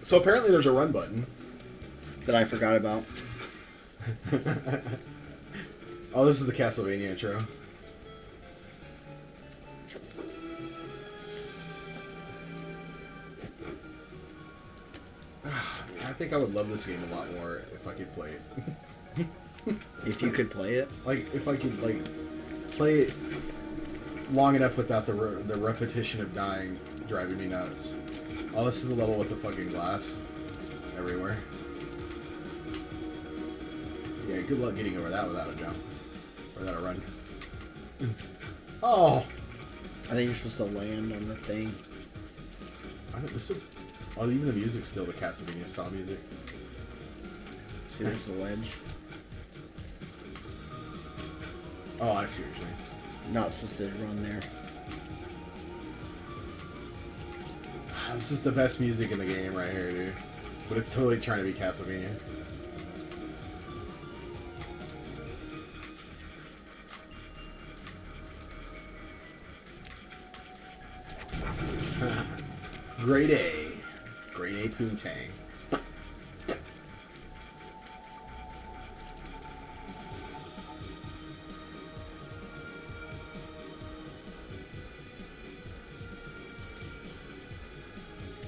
So apparently there's a run button. That I forgot about. Oh, this is the Castlevania intro. I think I would love this game a lot more if I could play it. If you could play it? Like, if I could, like, play it long enough without the repetition of dying driving me nuts. Oh, this is the level with the fucking glass everywhere. Yeah, good luck getting over that without a jump. Or without a run. Oh! I think you're supposed to land on the thing. I think this is... Oh, even the music's still the Castlevania style music. See, there's the ledge. Oh, I see what you're saying. Not supposed to run there. This is the best music in the game right here, dude. But it's totally trying to be Castlevania. Grade A. Grade A Poontang.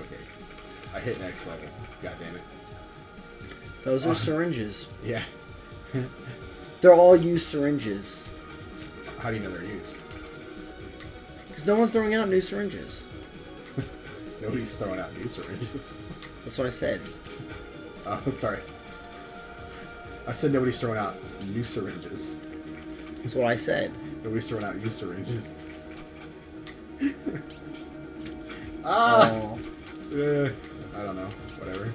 Okay. I hit next level. God damn it. Those are syringes. Yeah. They're all used syringes. How do you know they're used? Because no one's throwing out new syringes. Nobody's throwing out new syringes. That's what I said. Oh, sorry. I said nobody's throwing out new syringes. That's what I said. Nobody's throwing out new syringes. Oh. I don't know. Whatever.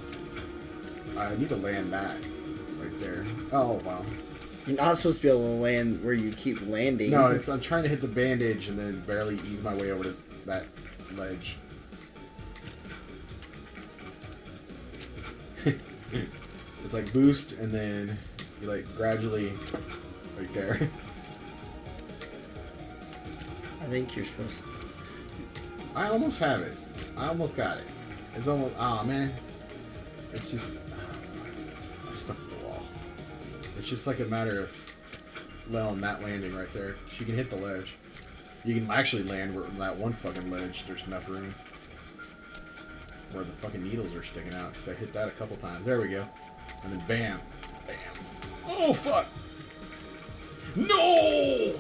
I need to land that right there. Oh, wow. You're not supposed to be able to land where you keep landing. No, it's I'm trying to hit the bandage and then barely ease my way over to that ledge. It's like boost and then you like gradually right there. I think you're supposed to. I almost have it. I almost got it. It's almost. Oh man. It's just. I stuck to the wall. It's just like a matter of on that landing right there. You can hit the ledge. You can actually land where that one fucking ledge. There's enough room where the fucking needles are sticking out. Because I hit that a couple times. There we go. And then bam, bam. Oh fuck! No!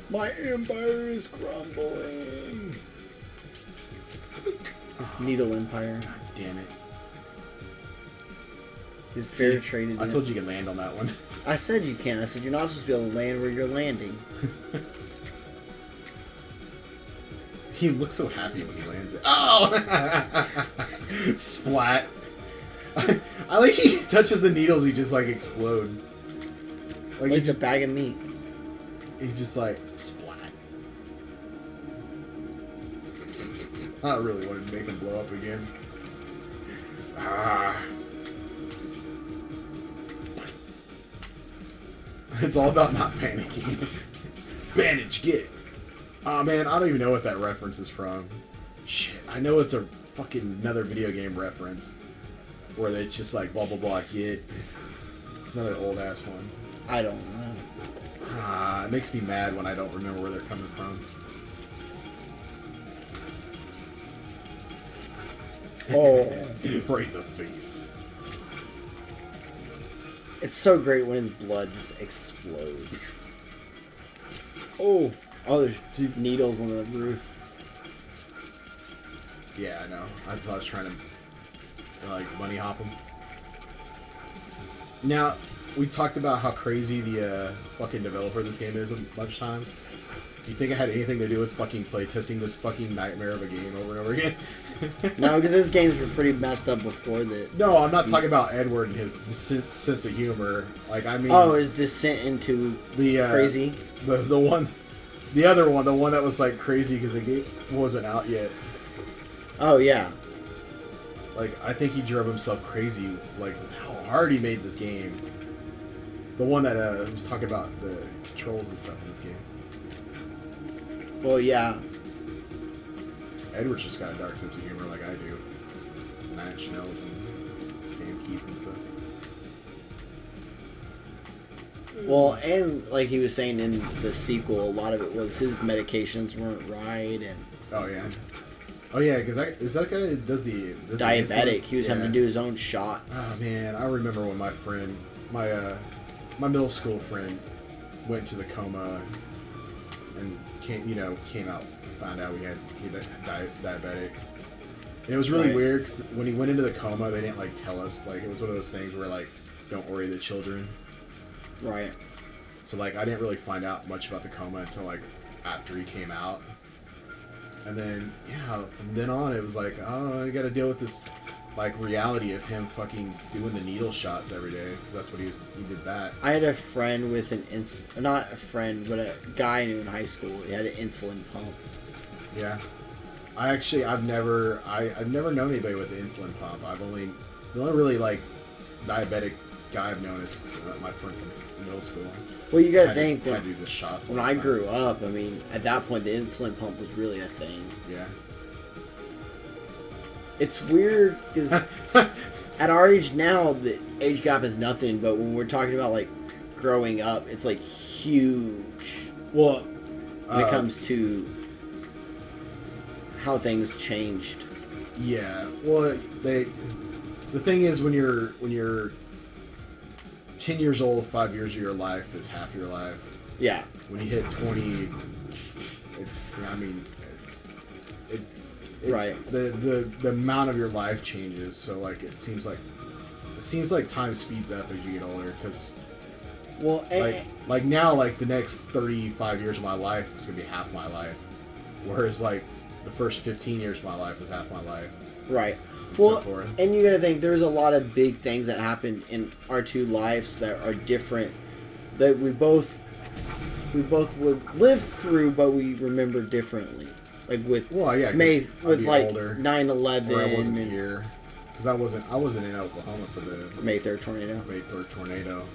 My empire is crumbling. His needle empire. God damn it. His fair traded. I told you could land on that one. I said you can. I said you're not supposed to be able to land where you're landing. He looks so happy when he lands it. Oh! Splat. I like he touches the needles, he just like explode. Like it's a bag of meat. He's just like splat. I really wanted to make him blow up again. Ah. It's all about not panicking. Bandage, get. Oh man, I don't even know what that reference is from. Shit, I know it's a fucking another video game reference. Where it's just like blah blah blah, get. It's another old ass one. I don't know. Ah, it makes me mad when I don't remember where they're coming from. Oh. Right in the face. It's so great when his blood just explodes. Oh. Oh, there's needles on the roof. Yeah, I know. I thought I was trying to, like, bunny hop him. Now, we talked about how crazy the fucking developer of this game is a bunch of times. Do you think it had anything to do with fucking playtesting this fucking nightmare of a game over and over again? No, because his games were pretty messed up before that. No, I'm not talking about Edward and his sense of humor. Like, I mean... Oh, his descent into the crazy? The one... The other one, the one that was, like, crazy because the game wasn't out yet. Oh, yeah. Like, I think he drove himself crazy, like, how hard he made this game. The one that was talking about the controls and stuff in this game. Well, yeah. Edward's just got a dark sense of humor like I do. Nine Inch Nails and Sam Keith and stuff. Well, and like he was saying in the sequel, a lot of it was his medications weren't right, and Oh yeah, because is that guy that does the diabetic. He was having to do his own shots. Oh man, I remember when my friend, my middle school friend, went to the coma and came out, found out he had diabetic. And it was really weird because when he went into the coma, they didn't like tell us. Like it was one of those things where like, don't worry the children. Right. So like I didn't really find out much about the coma until like after he came out. And then from then on it was like, oh, you got to deal with this like reality of him fucking doing the needle shots every day because that's what he did that. I had a friend with not a friend, but a guy I knew in high school. He had an insulin pump. Yeah. I've never known anybody with the insulin pump. The only really like diabetic guy I've known is my friend from middle school. Well, you gotta think when, do the shots when I grew up. I mean, at that point, the insulin pump was really a thing. Yeah. It's weird because at our age now, the age gap is nothing. But when we're talking about like growing up, it's like huge. Well, when it comes to how things changed. Yeah. Well, the thing is when you're 10 years old, 5 years of your life is half your life. Yeah. When you hit 20, it's right. The amount of your life changes. So like it seems like time speeds up as you get older because. Well, like now, like the next 35 years of my life is gonna be half my life, whereas like the first 15 years of my life was half my life. Right. Well, and you gotta think there's a lot of big things that happened in our two lives that are different, that we both would live through, but we remember differently. Like with with like 9/11. Where I wasn't here because I wasn't in Oklahoma for the May 3rd tornado. May 3rd tornado.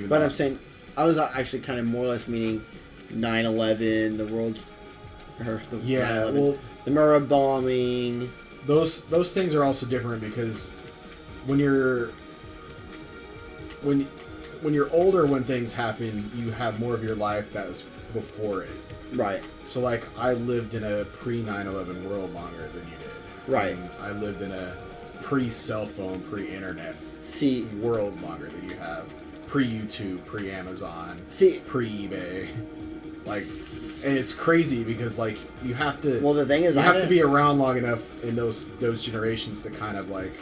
But I'm saying I was actually kind of more or less meaning 9/11, the world, the Murrah bombing. Those things are also different because when you're older, when things happen, you have more of your life that was before it. Right. So like I lived in a pre 9/11 world longer than you did. Right. And I lived in a pre cell phone, pre internet world longer than you have. Pre YouTube, pre Amazon, pre eBay. Like, and it's crazy because like you have to. Well, the thing is, you have to be around long enough in those generations to kind of like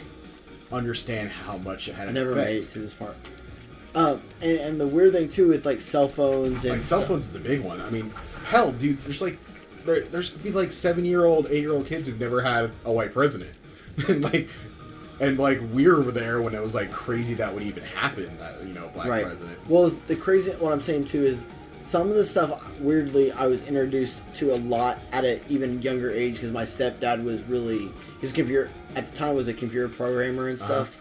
understand how much it had. I never made it to this part. And the weird thing too with like cell phones and like cell phones is the big one. I mean, hell, dude, there's like there's gonna be like 7-year-old, 8-year-old kids who've never had a white president, and like we were there when it was like crazy that would even happen. That black president. Well, what I'm saying too is some of the stuff weirdly I was introduced to a lot at an even younger age because my stepdad was really his computer at the time was a computer programmer and stuff.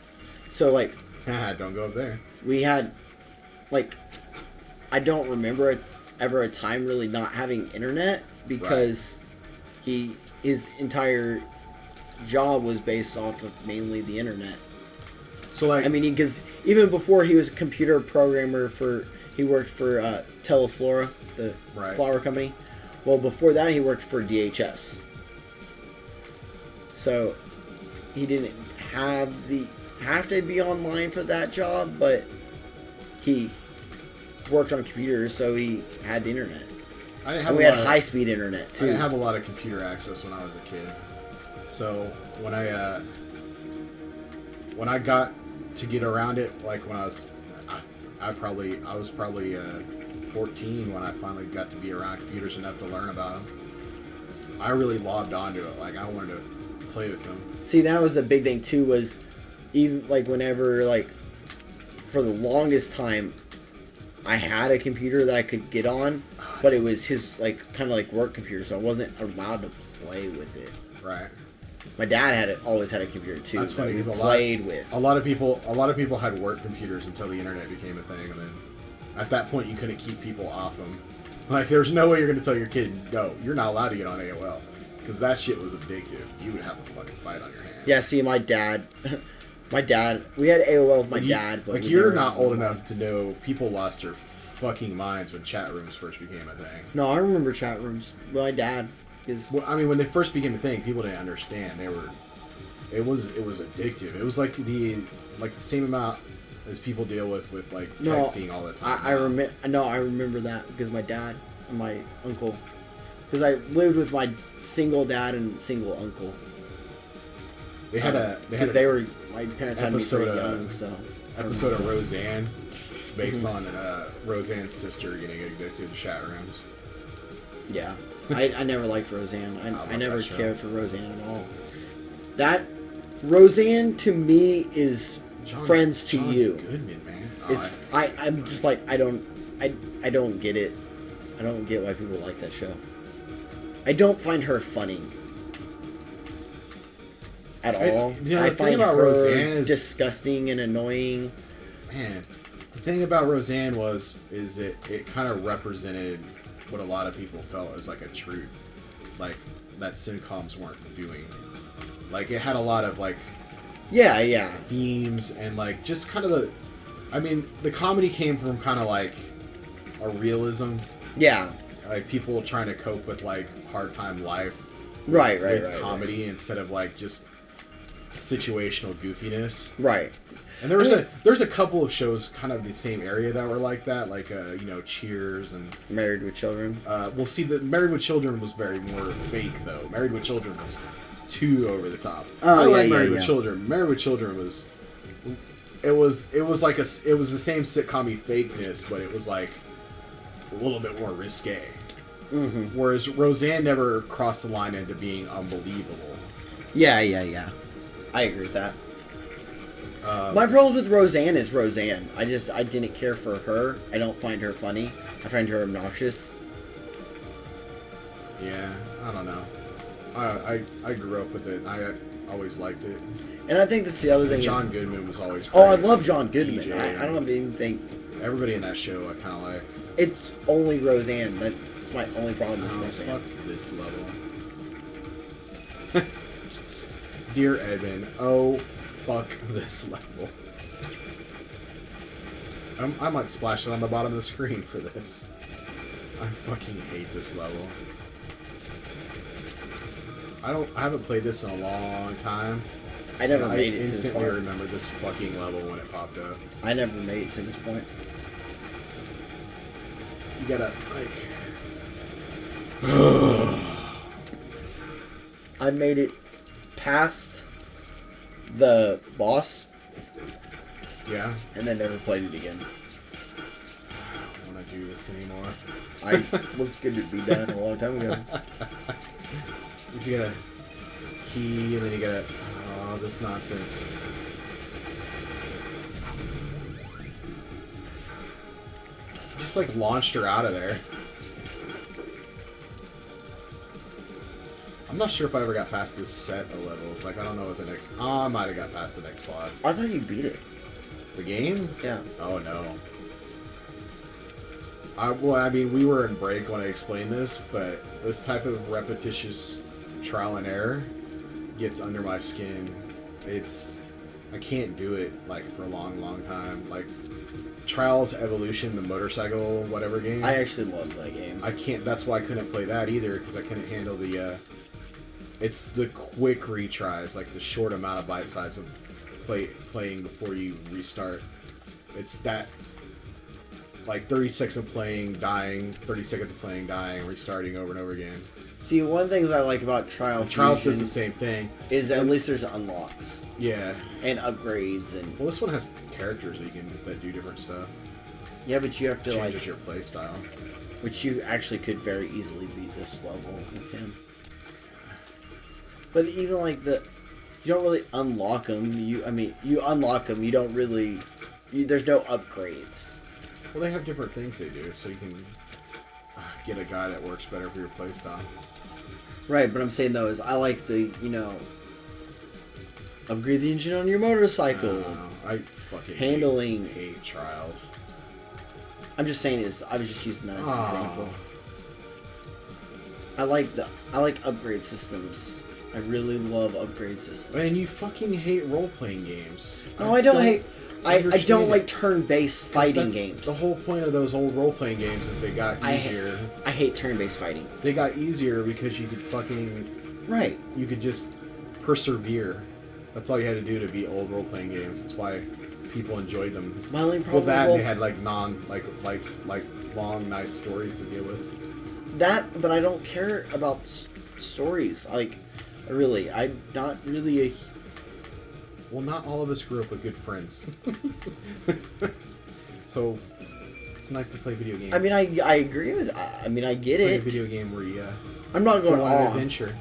So like, don't go up there. We had like I don't remember ever a time really not having internet because his entire job was based off of mainly the internet. So like, I mean, because even before he was a computer programmer he worked for Teleflora, the flower company. Well, before that he worked for DHS. So he didn't have to be online for that job, but he worked on computers, so he had the internet. We had high-speed internet too. I didn't have a lot of computer access when I was a kid. So when I got to get around it, like when I was probably 14 when I finally got to be around computers enough to learn about them. I really logged onto it. Like I wanted to play with them. See, that was the big thing too. Was even like whenever like for the longest time, I had a computer that I could get on, but it was his like kind of like work computer, so I wasn't allowed to play with it. Right. My dad always had a computer too. That's funny because a lot of people had work computers until the internet became a thing, and then at that point you couldn't keep people off them. Like there's no way you're going to tell your kid, no, you're not allowed to get on AOL, because that shit was addictive. You would have a fucking fight on your hands. Yeah, see, my dad, we had AOL with my dad. But like, you're not old enough to know people lost their fucking minds when chat rooms first became a thing. No, I remember chat rooms. My dad is... Well, I mean, when they first became a thing, people didn't understand. It was addictive. It was like the same amount as people deal with like texting all the time. I remember that because my dad and my uncle, because I lived with my single dad and single uncle. My parents had me pretty young, so episode of Roseanne, based on Roseanne's sister getting addicted to chat rooms. Yeah, I never liked Roseanne. I never cared for Roseanne at all. That Roseanne to me is Friends to John you. Goodman, man. I'm just like I don't get it. I don't get why people like that show. I don't find her funny at all. I find her Roseanne disgusting and annoying. Man, the thing about Roseanne is it kind of represented what a lot of people felt as like a truth, like that sitcoms weren't doing. Like, it had a lot of like themes and like just kind of the comedy came from kind of like a realism. Yeah. Like people trying to cope with like hard time life. Right. Comedy instead of like just situational goofiness. Right. And there's a couple of shows kind of the same area that were like that, like Cheers and Married with Children. We'll see that Married with Children was very more fake though. Married with Children was too over the top. Married with Children. Married with Children was it was the same sitcom-y fakeness, but it was like a little bit more risque. Mm-hmm. Whereas Roseanne never crossed the line into being unbelievable. Yeah. I agree with that. My problems with Roseanne is Roseanne. I didn't care for her. I don't find her funny. I find her obnoxious. Yeah, I don't know. I grew up with it. I always liked it. And I think that's the other thing. John Goodman was always great. Oh, I love John Goodman. DJ. I don't even think... Everybody in that show I kind of like. It's only Roseanne. That's my only problem with Roseanne. Fuck this level. Dear Edmund, oh, fuck this level. I might splash it on the bottom of the screen for this. I fucking hate this level. I haven't played this in a long time. I never made it to this instantly point. remember this fucking level when it popped up. I never made it to this point. You gotta, I made it past the boss. Yeah? And then never played it again. I don't want to do this anymore. I was going to be done a long time ago. You gotta key, and then you gotta... Oh, this nonsense. Just, like, launched her out of there. I'm not sure if I ever got past this set of levels. Like, I don't know what the next... Oh, I might have got past the next boss. I thought you beat it. The game? Yeah. Oh, no. I mean, we were in break when I explained this, but this type of repetitious trial and error gets under my skin. I can't do it, like, for a long, long time. Like, Trials Evolution, the motorcycle whatever game. I actually love that game. I can't, that's why I couldn't play that either, because I couldn't handle the, it's the quick retries, like the short amount of bite size of playing before you restart. It's that, like, 30 seconds of playing, dying, 30 seconds of playing, dying, restarting over and over again. See, one of the things I like about Trials does the same thing. Is at least there's unlocks. Yeah. And upgrades and... Well, this one has characters that do different stuff. Yeah, but you have to, Changes like... your play style. Which you actually could very easily beat this level with him. But even, like, you don't really unlock them. You unlock them, you don't really... there's no upgrades. Well, they have different things they do, so you can get a guy that works better for your playstyle. Right, but I'm saying, though, is I like the, upgrade the engine on your motorcycle. I fucking hate Trials. I'm just saying I was just using that as an example. I like upgrade systems I really love upgrade systems. And you fucking hate role-playing games. No, I don't hate... I don't it. like turn-based fighting That's games. The whole point of those old role-playing games is they got easier. I hate turn-based fighting. They got easier because you could fucking... Right. You could just persevere. That's all you had to do to beat old role-playing games. That's why people enjoyed them. My only problem... Well, they had like long, nice stories to deal with. That, but I don't care about stories. Like, really, I'm not really a... Well, not all of us grew up with good friends. So, it's nice to play video games. I mean, I agree with... I mean, I get play it. a video game where you... I'm not going on on an adventure.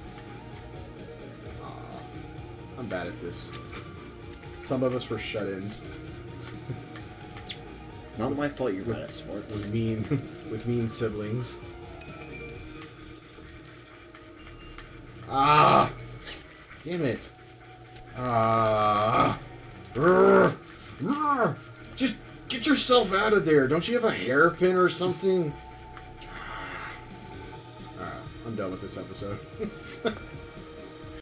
I'm bad at this. Some of us were shut-ins. Not my fault you're bad at sports. With mean siblings. Ah! Damn it. Just get yourself out of there. Don't you have a hairpin or something? Alright, I'm done with this episode.